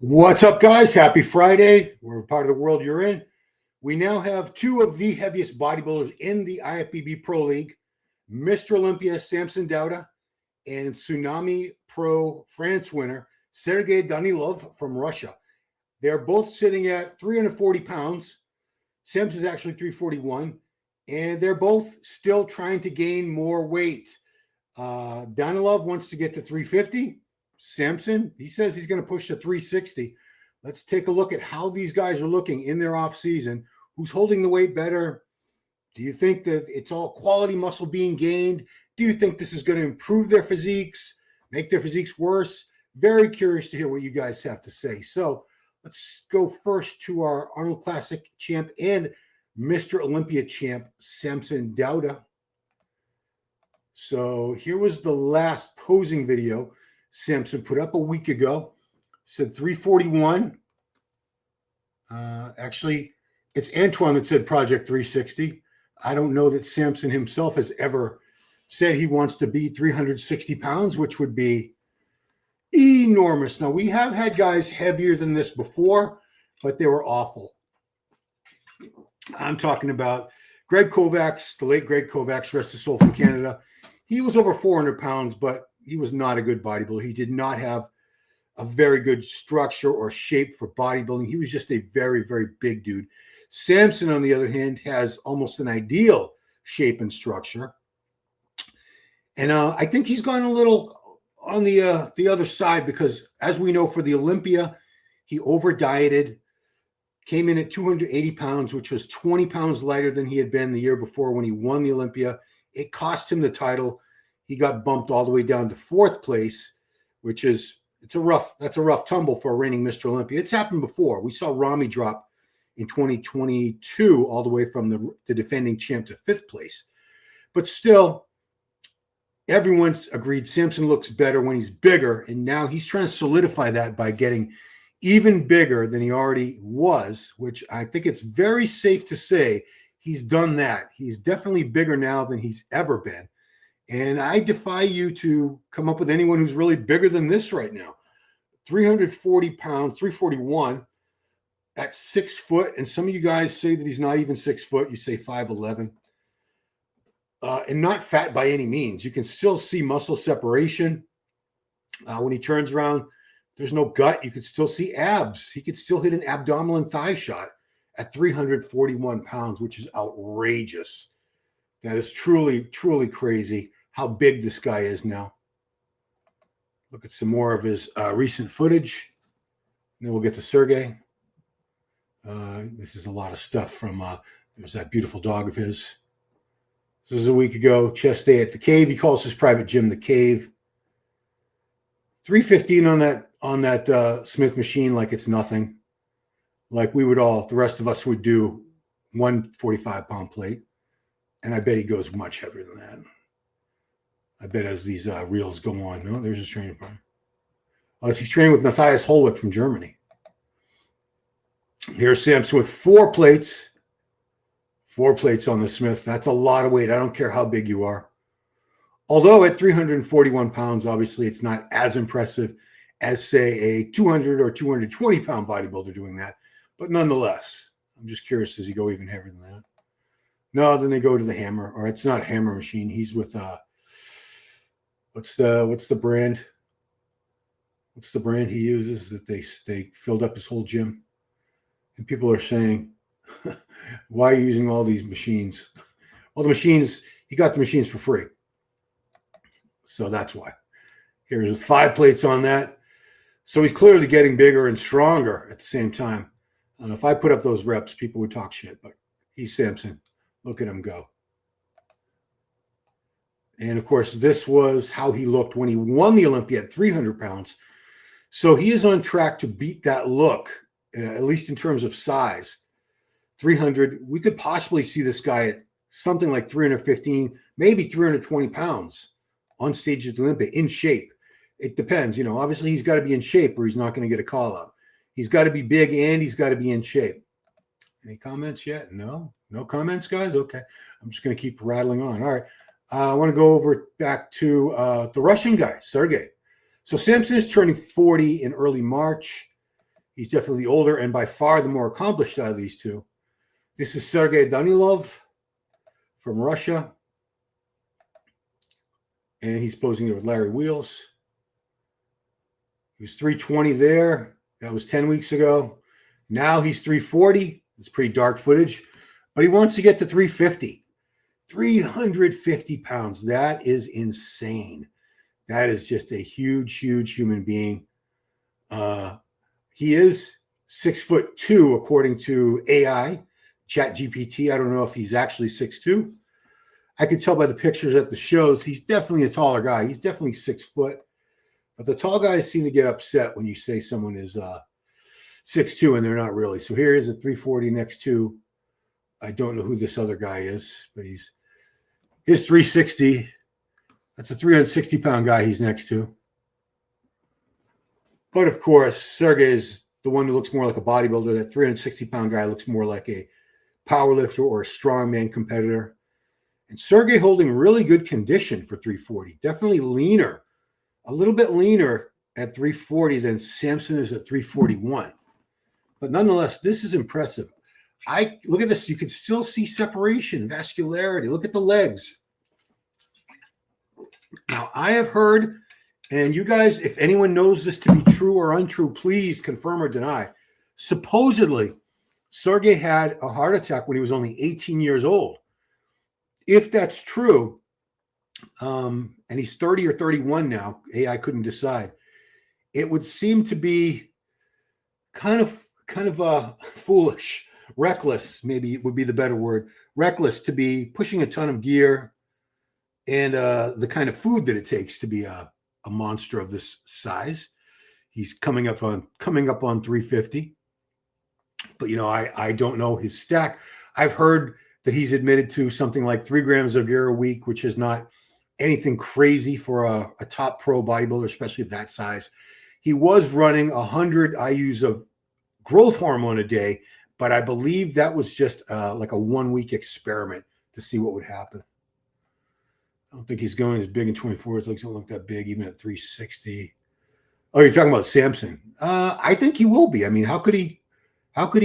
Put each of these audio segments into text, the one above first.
What's up, guys? Happy Friday. We're part of the world you're in. We now have two of the heaviest bodybuilders in the IFBB Pro League, Mr. Olympia Samson Dauda and Tsunami Pro France winner Sergey Danilov from Russia. They're both sitting at 340 pounds. Samson's actually 341, and they're both still trying to gain more weight. Danilov wants to get to 350. Samson, he says he's going to push to 360. Let's take a look at how these guys are looking in their off season. Who's holding the weight better? Do you think that it's all quality muscle being gained? Do you think this is going to improve their physiques, make their physiques worse? Very curious to hear what you guys have to say. So let's go first to our Arnold Classic champ and Mr. Olympia champ, Samson Dauda. So here was the last posing video Samson put up a week ago. Said 341. Actually, it's Antoine that said Project 360. I don't know that Samson himself has ever said he wants to be 360 pounds, which would be enormous. Now, we have had guys heavier than this before, but they were awful. I'm talking about Greg Kovacs, the late Greg Kovacs, rest his soul, from Canada. He was over 400 pounds, but he was not a good bodybuilder. He did not have a very good structure or shape for bodybuilding. He was just a very, very big dude. Samson, on the other hand, has almost an ideal shape and structure. And I think he's gone a little on the other side because, as we know, for the Olympia, he over-dieted, came in at 280 pounds, which was 20 pounds lighter than he had been the year before when he won the Olympia. It cost him the title. He got bumped all the way down to fourth place, which is that's a rough tumble for a reigning Mr. Olympia. It's happened before. We saw Rami drop in 2022 all the way from the defending champ to fifth place. But still, everyone's agreed Samson looks better when he's bigger, and now he's trying to solidify that by getting even bigger than he already was, which I think it's very safe to say he's done that. He's definitely bigger now than he's ever been. And I defy you to come up with anyone who's really bigger than this right now. 340 pounds, 341 at 6 foot. And some of you guys say that he's not even 6 foot. You say 5'11". And not fat by any means. You can still see muscle separation. When he turns around, there's no gut. You could still see abs. He could still hit an abdominal and thigh shot at 341 pounds, which is outrageous. That is truly, truly crazy how big this guy is now. Look at some more of his recent footage. And then we'll get to Sergey. This is a lot of stuff from, there's that beautiful dog of his. This is a week ago, chest day at the Cave. He calls his private gym the Cave. 315 on that Smith machine like it's nothing. Like the rest of us would do 145-pound plate. And I bet he goes much heavier than that. I bet as these reels go on. No, there's his training partner. Oh, he's training with Matthias Holwick from Germany. Here's Samson with 4 plates. 4 plates on the Smith. That's a lot of weight. I don't care how big you are. Although at 341 pounds, obviously it's not as impressive as, say, a 200 or 220-pound bodybuilder doing that. But nonetheless, I'm just curious, does he go even heavier than that? No, then they go to the hammer, or it's not a hammer machine. He's with what's the brand? What's the brand he uses that they filled up his whole gym? And people are saying, why are you using all these machines? Well, the machines, he got the machines for free. So that's why. Here's 5 plates on that. So he's clearly getting bigger and stronger at the same time. And if I put up those reps, people would talk shit, but he's Samson. Look at him go. And, of course, this was how he looked when he won the Olympia at 300 pounds. So he is on track to beat that look, at least in terms of size. 300, we could possibly see this guy at something like 315, maybe 320 pounds on stage at the Olympia, in shape. It depends. Obviously he's got to be in shape or he's not going to get a call out. He's got to be big and he's got to be in shape. Any comments yet? No comments, guys? Okay. I'm just going to keep rattling on. All right. I want to go back to the Russian guy, Sergey. So Samson is turning 40 in early March. He's definitely older and by far the more accomplished out of these two. This is Sergey Danilov from Russia. And he's posing there with Larry Wheels. He was 320 there. That was 10 weeks ago. Now he's 340. It's pretty dark footage. But he wants to get to 350. 350 pounds. That is insane. That is just a huge, huge human being. He is 6'2", according to AI, ChatGPT. I don't know if he's actually 6'2". I could tell by the pictures at the shows, he's definitely a taller guy. He's definitely 6 foot. But the tall guys seem to get upset when you say someone is 6'2", and they're not really. So here is a 340 next to, I don't know who this other guy is, but his 360. That's a 360-pound guy he's next to. But, of course, Sergey is the one who looks more like a bodybuilder. That 360-pound guy looks more like a powerlifter or a strongman competitor. And Sergey holding really good condition for 340. Definitely leaner, a little bit leaner at 340 than Samson is at 341. But nonetheless, this is impressive. Look at this. You can still see separation, vascularity. Look at the legs. Now, I have heard, and you guys, if anyone knows this to be true or untrue, please confirm or deny. Supposedly, Sergey had a heart attack when he was only 18 years old. If that's true, and he's 30 or 31 now, AI couldn't decide, it would seem to be kind of foolish, reckless, maybe would be the better word, reckless to be pushing a ton of gear and the kind of food that it takes to be a monster of this size. He's coming up on 350. But, I don't know his stack. I've heard that he's admitted to something like 3 grams of gear a week, which is not anything crazy for a top pro bodybuilder, especially of that size. He was running 100 IUs of growth hormone a day, but I believe that was just like a 1-week experiment to see what would happen. I don't think he's going as big in 24. His legs don't look that big, even at 360. Oh, you're talking about Samson. I think he will be. I mean, how could he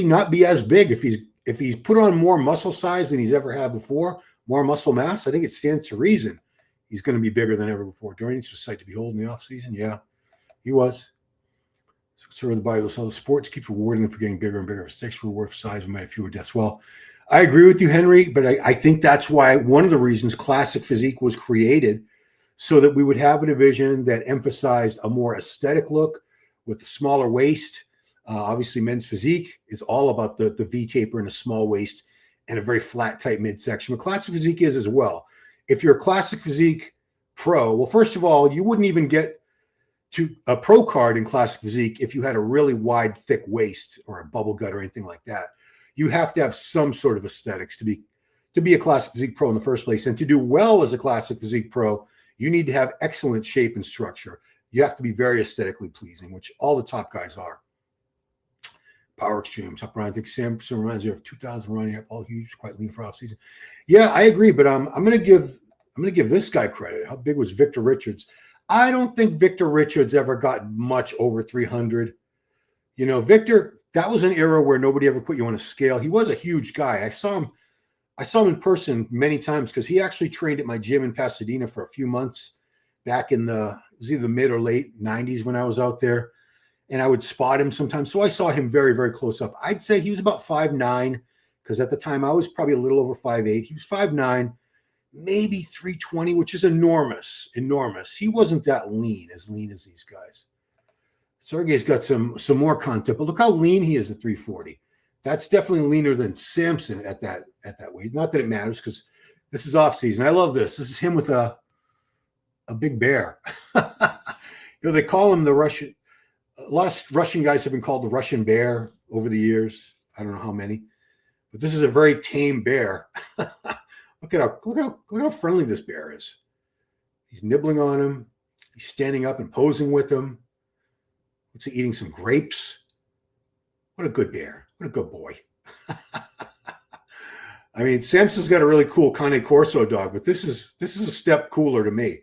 not be as big if he's put on more muscle size than he's ever had before, more muscle mass? I think it stands to reason he's going to be bigger than ever before. Durance was a sight to behold in the offseason. Yeah, he was. So the Bible, so the sports keeps rewarding them for getting bigger and bigger. If sticks reward for size, we might have fewer deaths. Well, I agree with you, Henry, but I think that's why one of the reasons Classic Physique was created, so that we would have a division that emphasized a more aesthetic look with a smaller waist. Obviously, men's physique is all about the V taper and a small waist and a very flat, tight midsection. But Classic Physique is as well. If you're a Classic Physique pro, well, first of all, you wouldn't even get to a pro card in Classic Physique if you had a really wide, thick waist or a bubble gut or anything like that. You have to have some sort of aesthetics to be a Classic Physique pro in the first place. And to do well as a Classic Physique pro, you need to have excellent shape and structure. You have to be very aesthetically pleasing, which all the top guys are. Power Extreme, top run. I think Samson reminds me of 2000 running up, all huge, quite lean for off season. Yeah, I agree, but I'm going to give this guy credit. How big was Victor Richards? I don't think Victor Richards ever got much over 300. Victor, that was an era where nobody ever put you on a scale. He was a huge guy. I saw him in person many times because he actually trained at my gym in Pasadena for a few months back in it was either the mid or late 90s when I was out there. And I would spot him sometimes. So I saw him very, very close up. I'd say he was about 5'9", because at the time I was probably a little over 5'8". He was 5'9", maybe 320, which is enormous. He wasn't that lean as these guys. Sergey's got some more content, but look how lean he is at 340. That's definitely leaner than Samson at that weight. Not that it matters, because this is off season. I love this. This is him with a big bear. They call him the Russian. A lot of Russian guys have been called the Russian bear over the years. I don't know how many, but this is a very tame bear. Look at how friendly this bear is. He's nibbling on him. He's standing up and posing with him. Looks like eating some grapes. What a good bear. What a good boy. I mean, Samson's got a really cool Cane Corso dog, but this is a step cooler to me.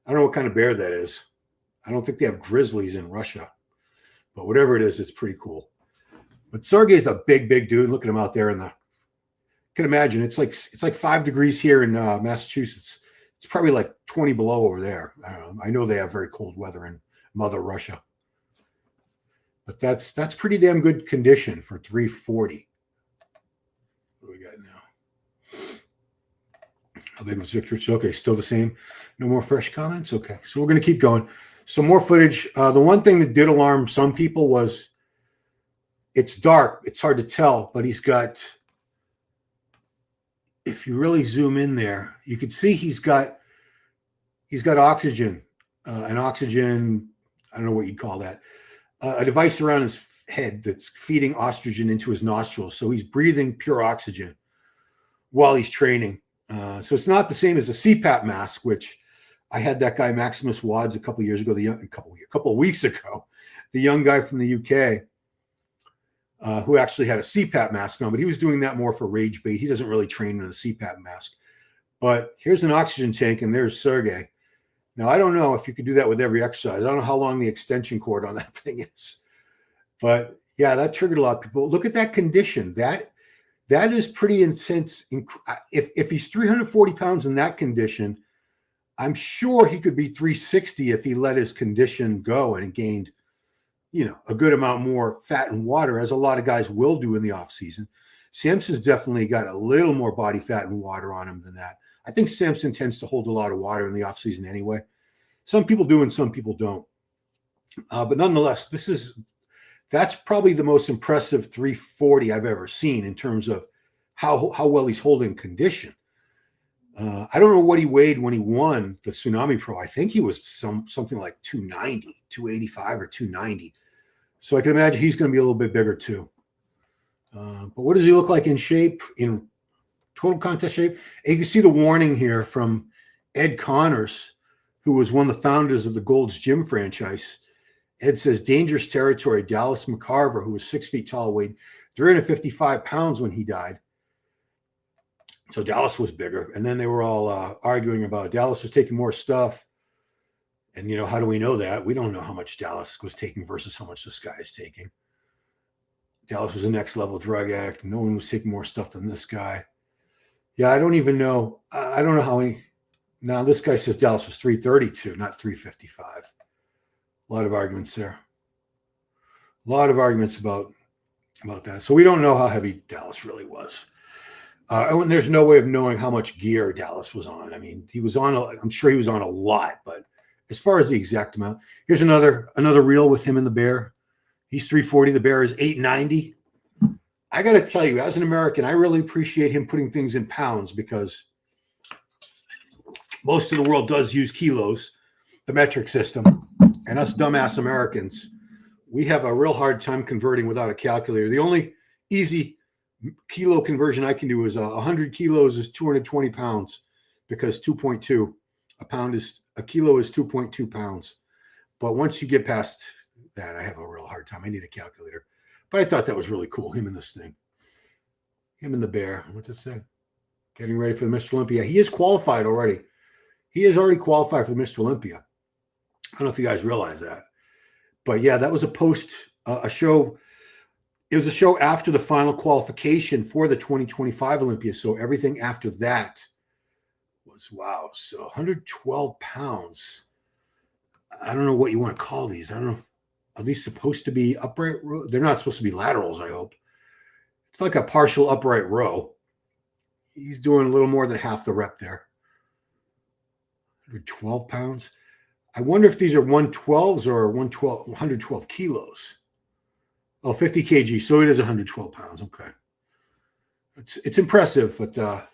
I don't know what kind of bear that is. I don't think they have grizzlies in Russia. But whatever it is, it's pretty cool. But Sergey's a big dude. Look at him out there in the. Can imagine it's like 5 degrees here in Massachusetts. It's probably like 20 below over there. I know they have very cold weather in Mother Russia. But that's pretty damn good condition for 340. What do we got now? How big was Victor? Okay, still the same. No more fresh comments? Okay, so we're going to keep going. Some more footage. The one thing that did alarm some people was it's dark. It's hard to tell, but he's got, if you really zoom in there, you can see he's got oxygen, an oxygen, I don't know what you'd call that, a device around his head that's feeding oxygen into his nostrils. So he's breathing pure oxygen while he's training. So it's not the same as a CPAP mask, which I had that guy Maximus Wads a couple of years ago, a couple of weeks ago, the young guy from the UK who actually had a CPAP mask on, but he was doing that more for rage bait. He doesn't really train in a CPAP mask. But here's an oxygen tank, and there's Sergey. Now, I don't know if you could do that with every exercise. I don't know how long the extension cord on that thing is. But, yeah, that triggered a lot of people. Look at that condition. That is pretty intense. If he's 340 pounds in that condition, I'm sure he could be 360 if he let his condition go and gained, a good amount more fat and water, as a lot of guys will do in the off season. Samson's definitely got a little more body fat and water on him than that. I think Samson tends to hold a lot of water in the off season anyway. Some people do and some people don't. But nonetheless, that's probably the most impressive 340 I've ever seen in terms of how well he's holding condition. I don't know what he weighed when he won the Tsunami Pro. I think he was something like 290, 285 or 290. So I can imagine he's going to be a little bit bigger too. But what does he look like in shape, in total contest shape? And you can see the warning here from Ed Connors, who was one of the founders of the Gold's Gym franchise. Ed says, dangerous territory. Dallas McCarver, who was 6 feet tall, weighed 355 pounds when he died. So Dallas was bigger. And then they were all arguing about Dallas was taking more stuff. And, how do we know that? We don't know how much Dallas was taking versus how much this guy is taking. Dallas was a next level drug addict. No one was taking more stuff than this guy. Yeah, I don't even know. I don't know how many. Now, this guy says Dallas was 332, not 355. A lot of arguments there. A lot of arguments about that. So we don't know how heavy Dallas really was. And there's no way of knowing how much gear Dallas was on. I mean, I'm sure he was on a lot, but as far as the exact amount, here's another reel with him and the bear. He's 340. The bear is 890. I got to tell you, as an American, I really appreciate him putting things in pounds, because most of the world does use kilos, the metric system. And us dumbass Americans, we have a real hard time converting without a calculator. The only easy kilo conversion I can do is 100 kilos is 220 pounds, because 2.2 a kilo is 2.2 pounds. But once you get past that, I have a real hard time. I need a calculator. But I thought that was really cool, him and this thing. Him and the bear. What's it say? Getting ready for the Mr. Olympia. He is qualified already. He is already qualified for the Mr. Olympia. I don't know if you guys realize that. But yeah, that was a show. It was a show after the final qualification for the 2025 Olympia. So everything after that was, wow. So 112 pounds. I don't know what you want to call these. I don't know if, are these supposed to be upright row? They're not supposed to be laterals, I hope. It's like a partial upright row. He's doing a little more than half the rep there. 112 pounds. I wonder if these are 112s or 112 kilos. Oh, 50 kg. So it is 112 pounds. Okay. It's impressive, but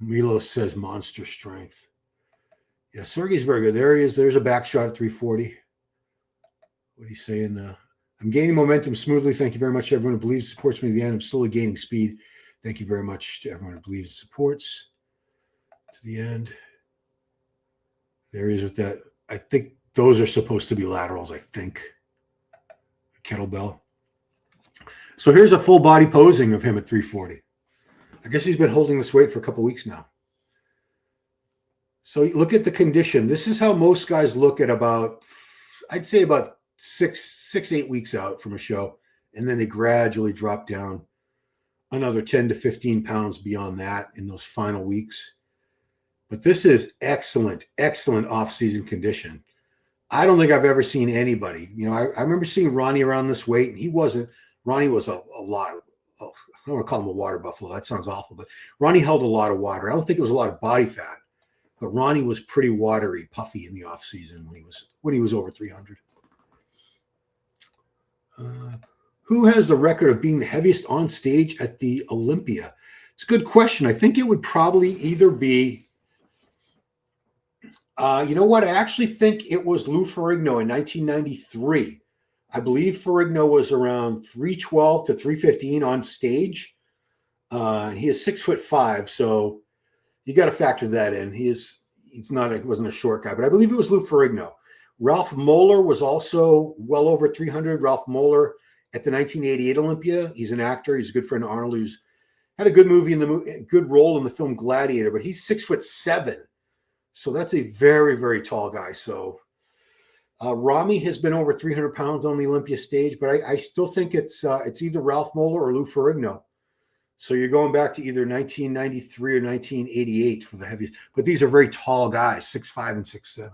Milos says monster strength. Yeah, Sergey's very good. There he is. There's a back shot at 340. What are you saying? I'm gaining momentum smoothly. Thank you very much to everyone who believes, supports me to the end. I'm slowly gaining speed. Thank you very much to everyone who believes, supports to the end. There he is with that. I think those are supposed to be laterals, I think. Kettlebell. So here's a full body posing of him at 340. I guess he's been holding this weight for a couple weeks now. So look at the condition. This is how most guys look at about, I'd say about six, 8 weeks out from a show, and then they gradually drop down another 10 to 15 pounds beyond that in those final weeks. But this is excellent off-season condition. I don't think I've ever seen anybody. I remember seeing Ronnie around this weight, and Ronnie was a lot. I don't want to call him a water buffalo. That sounds awful, but Ronnie held a lot of water. I don't think it was a lot of body fat, but Ronnie was pretty watery, puffy in the off-season when he was over 300. Who has the record of being the heaviest on stage at the Olympia? It's a good question. I think it would probably either be, you know what? I actually think it was Lou Ferrigno in 1993. I believe Ferrigno was around 312 to 315 on stage. And he is 6'5", so you got to factor that in. He wasn't a short guy, but I believe it was Lou Ferrigno. Ralph Moeller was also well over 300. Ralph Moeller at the 1988 Olympia. He's an actor. He's a good friend of Arnold, who's had a good good role in the film Gladiator, but he's 6'7". So that's a very, very tall guy. So Rami has been over 300 pounds on the Olympia stage, but I still think it's either Ralph Moeller or Lou Ferrigno. So you're going back to either 1993 or 1988 for the heaviest. But these are very tall guys, 6'5" and 6'7".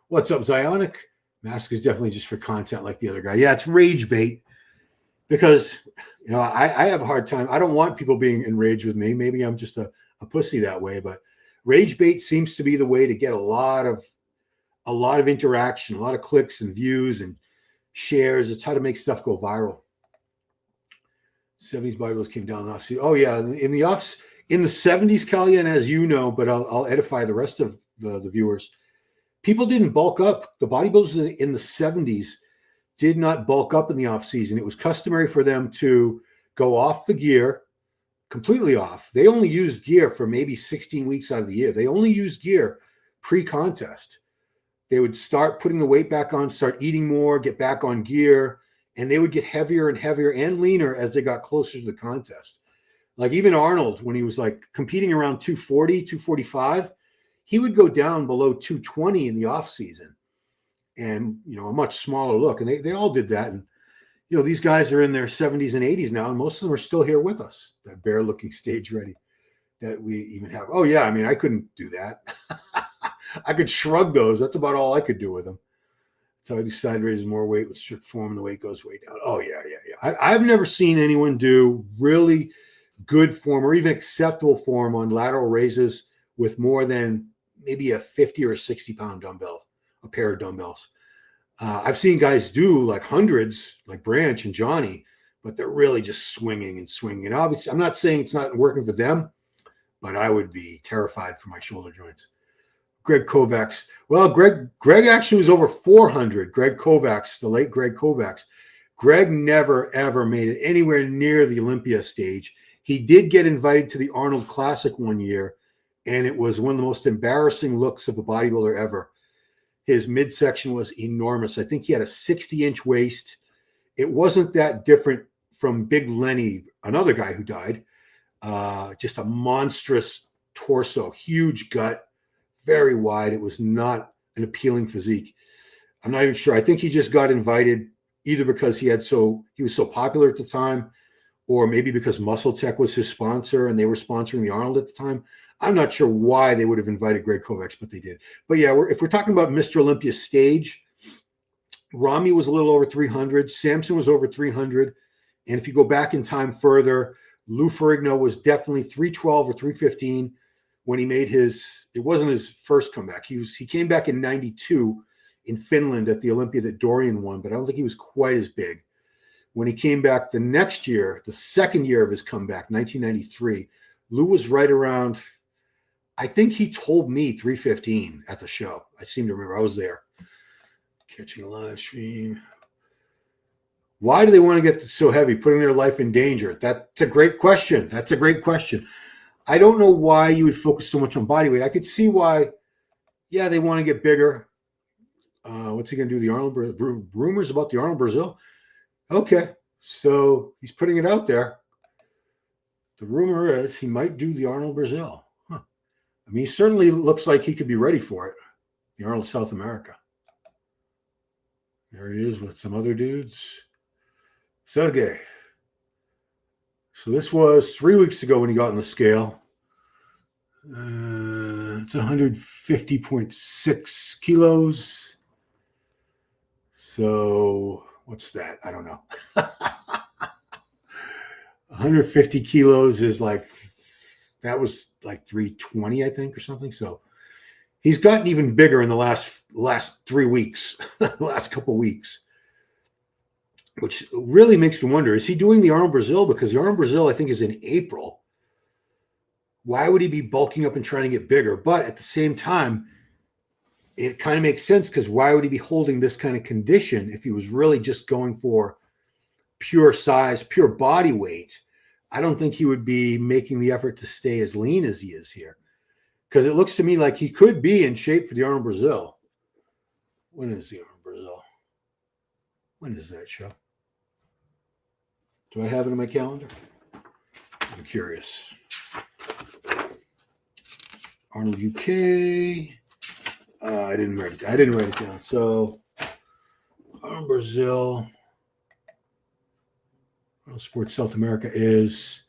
What's up, Zionic? Mask is definitely just for content like the other guy. Yeah, it's rage bait because, I have a hard time. I don't want people being enraged with me. Maybe I'm just a pussy that way, but rage bait seems to be the way to get a lot of interaction, a lot of clicks and views and shares. It's how to make stuff go viral. 70s bodybuilders came down the off season. Oh yeah, in the 70s, Kalyan, as you know, but I'll edify the rest of the viewers. People didn't bulk up. The bodybuilders in the 70s did not bulk up in the off season. It was customary for them to go off the gear, completely off. They only used gear for maybe 16 weeks out of the year. They only used gear pre-contest. They would start putting the weight back on, start eating more, get back on gear, and they would get heavier and heavier and leaner as they got closer to the contest. Like even Arnold, when he was like competing around 240, 245, he would go down below 220 in the off season and, a much smaller look. And they all did that. And, these guys are in their 70s and 80s now, and most of them are still here with us, that bare looking stage ready that we even have. Oh yeah. I mean, I couldn't do that. I could shrug those. That's about all I could do with them. So I decided to raise more weight with strict form and the weight goes way down. Oh yeah. I've never seen anyone do really good form or even acceptable form on lateral raises with more than maybe a 50 or a 60 pound dumbbell, a pair of dumbbells. I've seen guys do like hundreds, like Branch and Johnny, but they're really just swinging and swinging. And obviously, I'm not saying it's not working for them, but I would be terrified for my shoulder joints. Greg Kovacs. Well, Greg actually was over 400. Greg Kovacs, the late Greg Kovacs. Greg never, ever made it anywhere near the Olympia stage. He did get invited to the Arnold Classic one year, and it was one of the most embarrassing looks of a bodybuilder ever. His midsection was enormous. I think he had a 60-inch waist. It wasn't that different from Big Lenny, another guy who died. Just a monstrous torso, huge gut, very wide. It was not an appealing physique. I'm not even sure. I think he just got invited either because he was so popular at the time, or maybe because Muscle Tech was his sponsor and they were sponsoring the Arnold at the time. I'm not sure why they would have invited Greg Kovacs, but they did. But yeah, if we're talking about Mr. Olympia stage, Rami was a little over 300. Samson was over 300. And if you go back in time further, Lou Ferrigno was definitely 312 or 315 when he made it wasn't his first comeback. He came back in 92 in Finland at the Olympia that Dorian won, but I don't think he was quite as big. When he came back the next year, the second year of his comeback, 1993, Lou was right around, I think he told me 315 at the show. I seem to remember. I was there. Catching a live stream. Why do they want to get so heavy, putting their life in danger? That's a great question. I don't know why you would focus so much on body weight. I could see why, yeah, they want to get bigger. What's he going to do? The Arnold rumors about the Arnold Brazil? Okay, so he's putting it out there. The rumor is he might do the Arnold Brazil. Huh. I mean, he certainly looks like he could be ready for it. The Arnold South America. There he is with some other dudes. Sergey. So this was 3 weeks ago when he got on the scale. It's 150.6 kilos. So what's that? I don't know. 150 kilos is like, that was like 320, I think, or something. So he's gotten even bigger in the last 3 weeks, the last couple weeks, which really makes me wonder, is he doing the Arnold Brazil? Because the Arnold Brazil, I think, is in April. Why would he be bulking up and trying to get bigger? But at the same time, it kind of makes sense, because why would he be holding this kind of condition if he was really just going for pure size, pure body weight? I don't think he would be making the effort to stay as lean as he is here, because it looks to me like he could be in shape for the Arnold Brazil. When is the Arnold Brazil? When is that show? Do I have it in my calendar? I'm curious. Arnold UK. I didn't write it down. So Arnold Brazil. Sports South America is.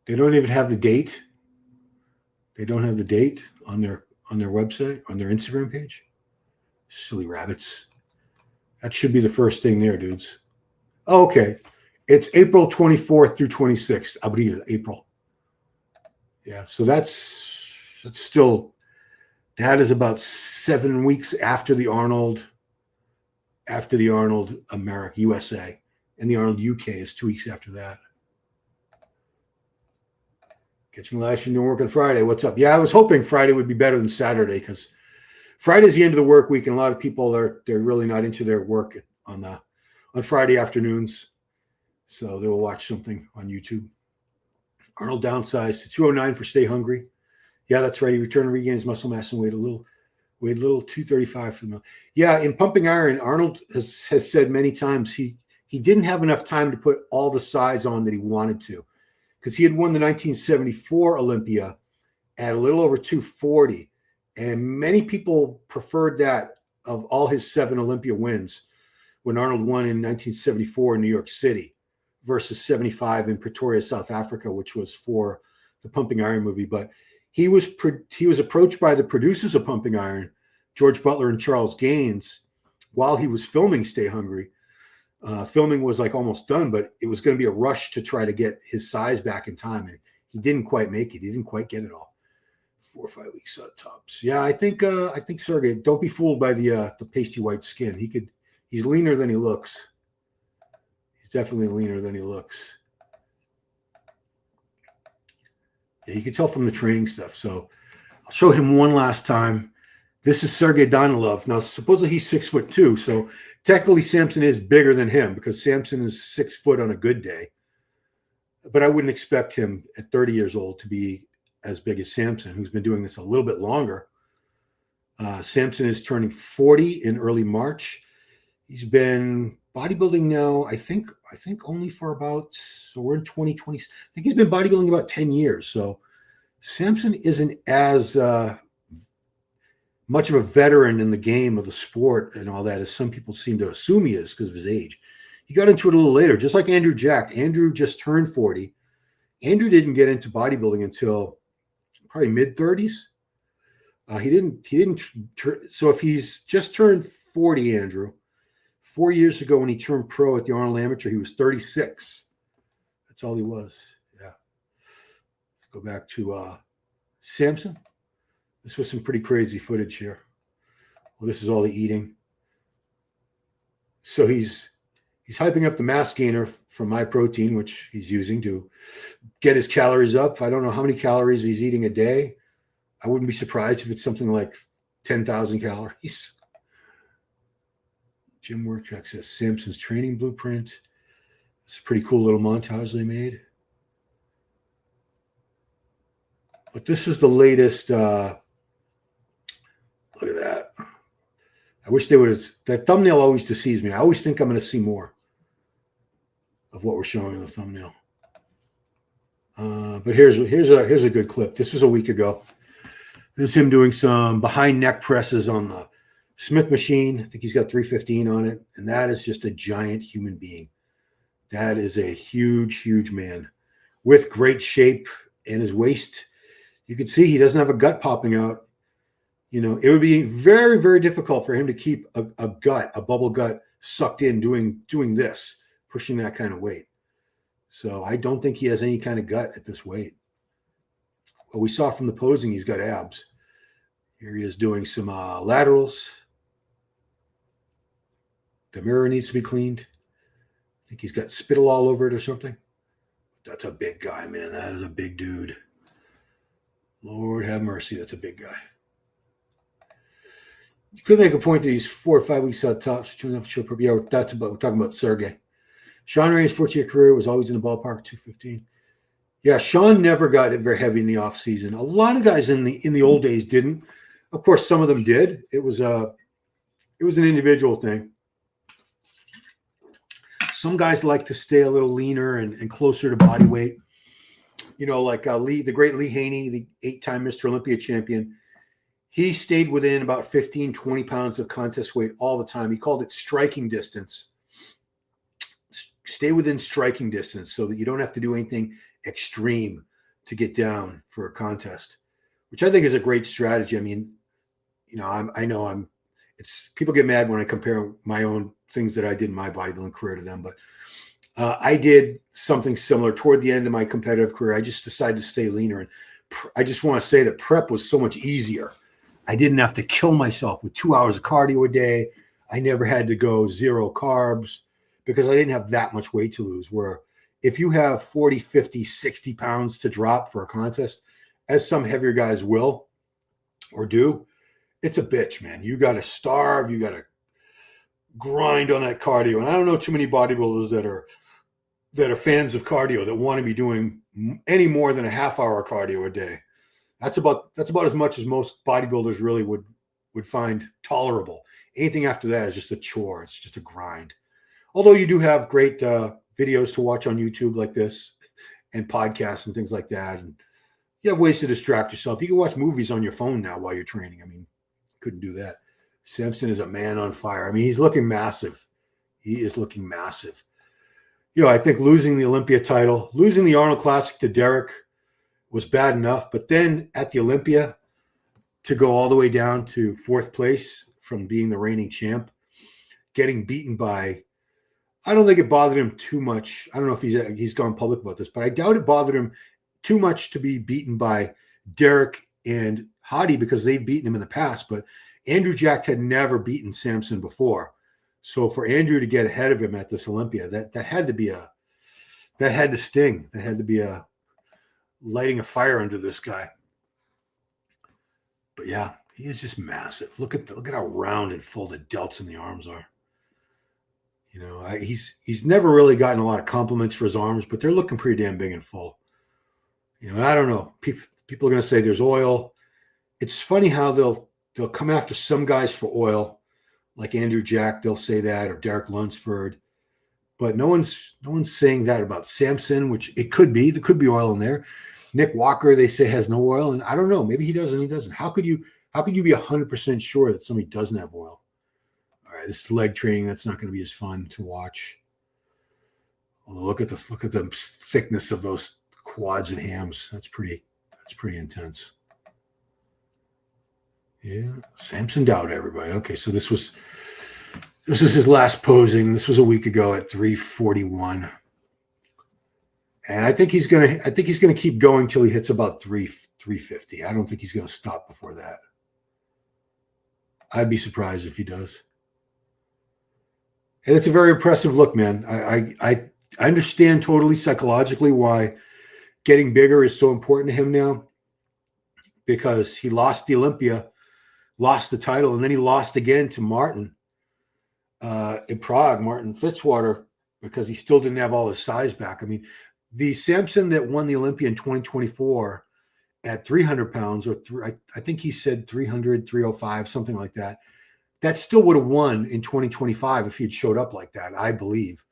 They don't even have the date. They don't have the date on their website, on their Instagram page. Silly rabbits. That should be the first thing there, dudes. Oh, okay. It's April 24th through 26th. Abril, April. Yeah, so that is about 7 weeks after the Arnold America, USA. And the Arnold UK is 2 weeks after that. Catching live from New York on Friday. What's up? Yeah, I was hoping Friday would be better than Saturday, because Friday's the end of the work week, and a lot of people they're really not into their work on Friday afternoons, so they will watch something on YouTube. Arnold downsized to 209 for Stay Hungry. Yeah, that's right. He returned and regained his muscle mass and weighed a little 235 for the. Yeah, in pumping iron, Arnold has said many times he didn't have enough time to put all the size on that he wanted to, because he had won the 1974 Olympia at a little over 240. And many people preferred that of all his 7 Olympia wins when Arnold won in 1974 in New York City versus 75 in Pretoria, South Africa, which was for the Pumping Iron movie. But he was approached by the producers of Pumping Iron, George Butler and Charles Gaines, while he was filming Stay Hungry. Filming was like almost done, but it was going to be a rush to try to get his size back in time. And he didn't quite make it. He didn't quite get it all. 4 or 5 weeks tops. Yeah, I think Sergey, don't be fooled by the pasty white skin. He's leaner than he looks. He's definitely leaner than he looks. Yeah, you can tell from the training stuff. So I'll show him one last time. This is Sergey Danilov. Now, supposedly he's 6'2", so technically Samson is bigger than him, because Samson is 6 foot on a good day. But I wouldn't expect him at 30 years old to be as big as Samson, who's been doing this a little bit longer. Samson is turning 40 in early March. He's been bodybuilding now, I think only for about, so we're in 2020. I think he's been bodybuilding about 10 years. So Samson isn't as much of a veteran in the game of the sport and all that as some people seem to assume he is because of his age. He got into it a little later, just like Andrew Jack. Andrew just turned 40. Andrew didn't get into bodybuilding until probably mid-30s. He didn't. So if he's just turned 40, Andrew, 4 years ago when he turned pro at the Arnold Amateur, he was 36. That's all he was. Yeah. Let's go back to Samson. This was some pretty crazy footage here. Well, this is all the eating. So he's hyping up the mass gainer from MyProtein, which he's using to get his calories up. I don't know how many calories he's eating a day. I wouldn't be surprised if it's something like 10,000 calories. Gym work access, Samson's training blueprint. It's a pretty cool little montage they made. But this is the latest. Look at that. I wish they would have. That thumbnail always deceives me. I always think I'm going to see more of what we're showing in the thumbnail. But here's a good clip. This was a week ago. This is him doing some behind neck presses on Smith machine, I think he's got 315 on it. And that is just a giant human being. That is a huge, huge man with great shape, and his waist. You can see he doesn't have a gut popping out. You know, it would be very, very difficult for him to keep a bubble gut sucked in doing this, pushing that kind of weight. So I don't think he has any kind of gut at this weight. Well, we saw from the posing, he's got abs. Here he is doing some laterals. The mirror needs to be cleaned. I think he's got spittle all over it or something. That's a big guy, man. That is a big dude. Lord have mercy. That's a big guy. You could make a point that he's 4 or 5 weeks out tops. Yeah, we're talking about Sergey. Sean Ray's 4-year career was always in the ballpark, 215. Yeah, Sean never got it very heavy in the offseason. A lot of guys in the old days didn't. Of course, some of them did. It was an individual thing. Some guys like to stay a little leaner and closer to body weight. You know, like the great Lee Haney, the 8-time Mr. Olympia champion. He stayed within about 15, 20 pounds of contest weight all the time. He called it striking distance. Stay within striking distance so that you don't have to do anything extreme to get down for a contest, which I think is a great strategy. I mean, you know, it's people get mad when I compare my own things that I did in my bodybuilding career to them, but I did something similar toward the end of my competitive career. I just decided to stay leaner, and I just want to say that prep was so much easier. I didn't have to kill myself with 2 hours of cardio a day. I never had to go 0 carbs because I didn't have that much weight to lose. Where if you have 40, 50, 60 pounds to drop for a contest, as some heavier guys will or do, it's a bitch, man. You got to starve. You got to grind on that cardio. And I don't know too many bodybuilders that are fans of cardio that want to be doing any more than a half-hour cardio a day. That's about as much as most bodybuilders really would find tolerable. Anything after that is just a chore. It's just a grind. Although you do have great videos to watch on YouTube like this and podcasts and things like that. And you have ways to distract yourself. You can watch movies on your phone now while you're training. I mean, couldn't do that. Samson is a man on fire. I mean, he's looking massive. He is looking massive. You know, I think losing the Olympia title, losing the Arnold Classic to Derek was bad enough. But then at the Olympia, to go all the way down to 4th place from being the reigning champ, getting beaten by, I don't think it bothered him too much. I don't know if he's gone public about this, but I doubt it bothered him too much to be beaten by Derek and Hadi because they've beaten him in the past. But Andrew Jack had never beaten Samson before. So for Andrew to get ahead of him at this Olympia, that had to sting. That had to be a lighting a fire under this guy. But yeah, he is just massive. Look at how round and full the delts in the arms are. You know, he's never really gotten a lot of compliments for his arms, but they're looking pretty damn big and full. You know, and I don't know. People are going to say there's oil. It's funny how they'll come after some guys for oil, like Andrew Jack. They'll say that, or Derek Lunsford, but no one's saying that about Samson, which it could be. There could be oil in there. Nick Walker, they say, has no oil, and I don't know. Maybe he does and he doesn't. How could you be 100% sure that somebody doesn't have oil? All right, this is leg training. That's not going to be as fun to watch. Although look at the thickness of those quads and hams. That's pretty intense. Yeah, Samson Dauda, everybody. Okay, so this was his last posing. This was a week ago at 341. And I think he's gonna keep going till he hits about 350. I don't think he's gonna stop before that. I'd be surprised if he does. And it's a very impressive look, man. I understand totally psychologically why getting bigger is so important to him now, because he lost the Olympia, lost the title, and then he lost again to Martin in Prague, Martin Fitzwater, because he still didn't have all his size back. I mean, the Samson that won the Olympia in 2024 at 300 pounds, or I think he said 300, 305, something like that, that still would have won in 2025 if he had showed up like that, I believe.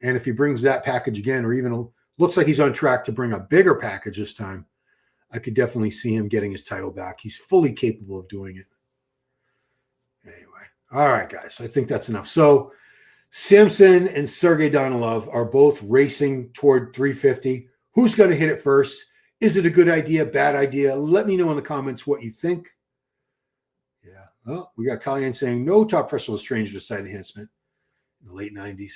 And if he brings that package again, or even looks like he's on track to bring a bigger package this time, I could definitely see him getting his title back. He's fully capable of doing it. Anyway, all right, guys. I think that's enough. So Samson and Sergey Danilov are both racing toward 350. Who's going to hit it first? Is it a good idea, bad idea? Let me know in the comments what you think. Yeah. Well, we got Kalyan saying no top wrestler was trained with side enhancement in the late 90s.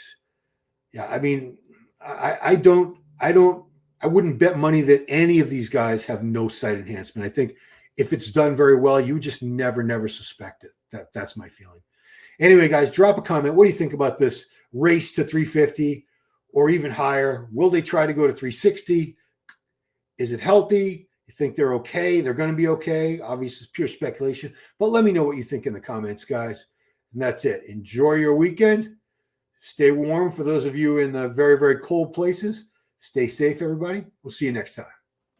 Yeah, I mean, I wouldn't bet money that any of these guys have no sight enhancement. I think if it's done very well, you just never suspect it. That's my feeling. Anyway, guys, drop a comment. What do you think about this race to 350 or even higher? Will they try to go to 360? Is it healthy? You think they're okay? They're going to be okay? Obviously, it's pure speculation. But let me know what you think in the comments, guys. And that's it. Enjoy your weekend. Stay warm for those of you in the very, very cold places. Stay safe, everybody. We'll see you next time.